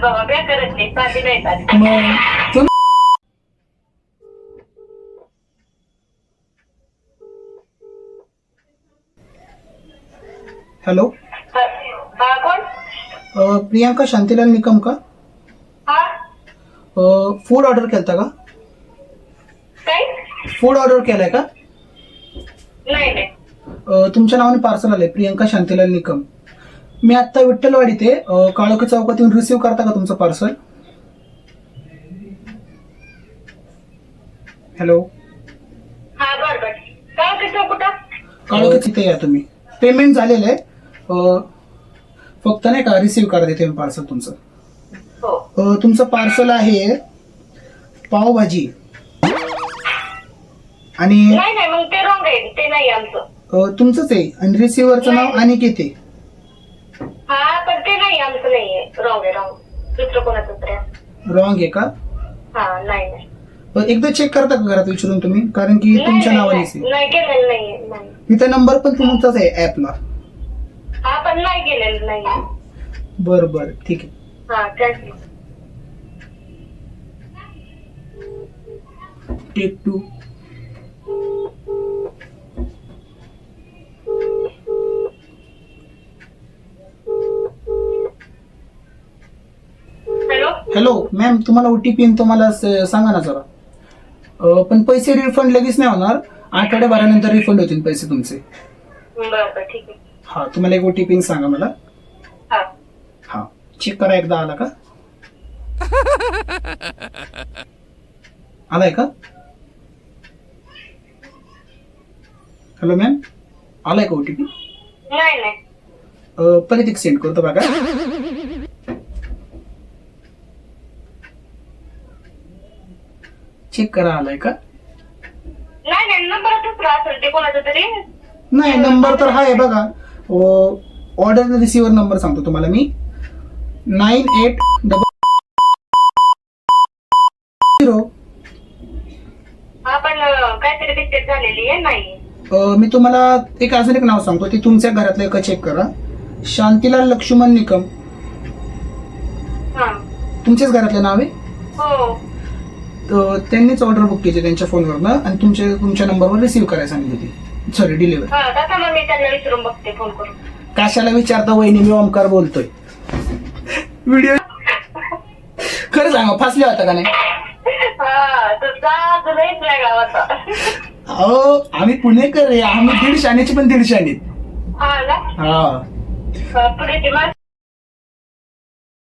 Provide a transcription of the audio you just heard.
बाबा बेकारच नाही, साधी नाही साधी. मग तुम्ही हॅलो, हा कोण? प्रियांका शांतीलाल निकम का? हा फूड ऑर्डर केलता का? काय? फूड ऑर्डर केलाय का? नाही नाही. तुमच्या नावाने पार्सल आलंय, प्रियांका शांतीलाल निकम. मी आत्ता विठ्ठलवाडीत आहे, काळोखी चौकात येऊन रिसिव्ह करता का तुमचं पार्सल? हॅलो, हा बर बर. काय कसं कुठं? काळोखी तिथे या तुम्ही. पेमेंट झालेलं आहे, फक्त नाही का रिसिव्ह करा तिथे पार्सल तुमचं. हो तुमचं पार्सल आहे पावभाजी आणि नाही नाही, मग ते रॉंग आहे, ते नाही आमचं. तुमचंच आहे आणि रिसिव्हरचं नाव अनिकेत आहे. हा पण ते नाही आमचं, नाहीये, रॉंग आहे रॉंग. दुसरं कोणाचं तरी आहे. रॉंग आहे का? हा नाही नाही. एकदा चेक करता का घरात विचारून तुम्ही, कारण की तुमच्या नावानेच आहे. नाही गेलेलं नाहीये, नाही. इथं नंबर पण तुमचाच आहे ऍपला. हा पण नाही गेलेलं नाहीये. बरं बरं ठीक आहे. हा thank you. Take 2. Hello. Hello ma'am, तुम्हाला ओटीपी तुम्हाला सांगा ना जरा. पण पैसे रिफंड लगेच नाही होणार, आठवड्याभरानंतर रिफंड होतील पैसे तुमचे. बरं बरं ठीक आहे. हा, तुम्हाला एक ओटीपी सांगा मला. हा हा, चेक करा एकदा आला का? आलाय का? हॅलो मॅम, आलाय का ओटीपी? नाही नाही. परत एक सेंड करतो बघा. चेक करा आलाय का? नाही नाही, नंबर दुसरा असेल ते कोणाचा तरी. नाही, नंबर तर हा आहे बघा. ऑर्डर रिसिव्हर नंबर सांगतो तुम्हाला मी. 9800. हा पण काहीतरी मिस्टेक झालेली आहे, नाही. मी तुम्हाला अजून एक नाव सांगतो, ते तुमच्या घरातलं एक चेक करा. शांतीलाल लक्ष्मण निकम. हा तुमच्याच घरातलं नाव आहे? हो. त्यांनीच ऑर्डर बुक केली त्यांच्या फोनवरनं आणि तुमच्या नंबरवर रिसिव्ह करायला सांगितली होती. Sorry, deliver. हा तसं मग मी त्यांना विचारून बघते फोन करून. कशाला विचारता वहिनी, मी ओमकार बोलतोय. व्हिडिओ खरं सांगा, फासले होता का नाही? हा तुझा लयच नाही गावाचा. अहो, आम्ही पुणेकर आहे, आम्ही 150 पण 150. हा ना. हा, पुढे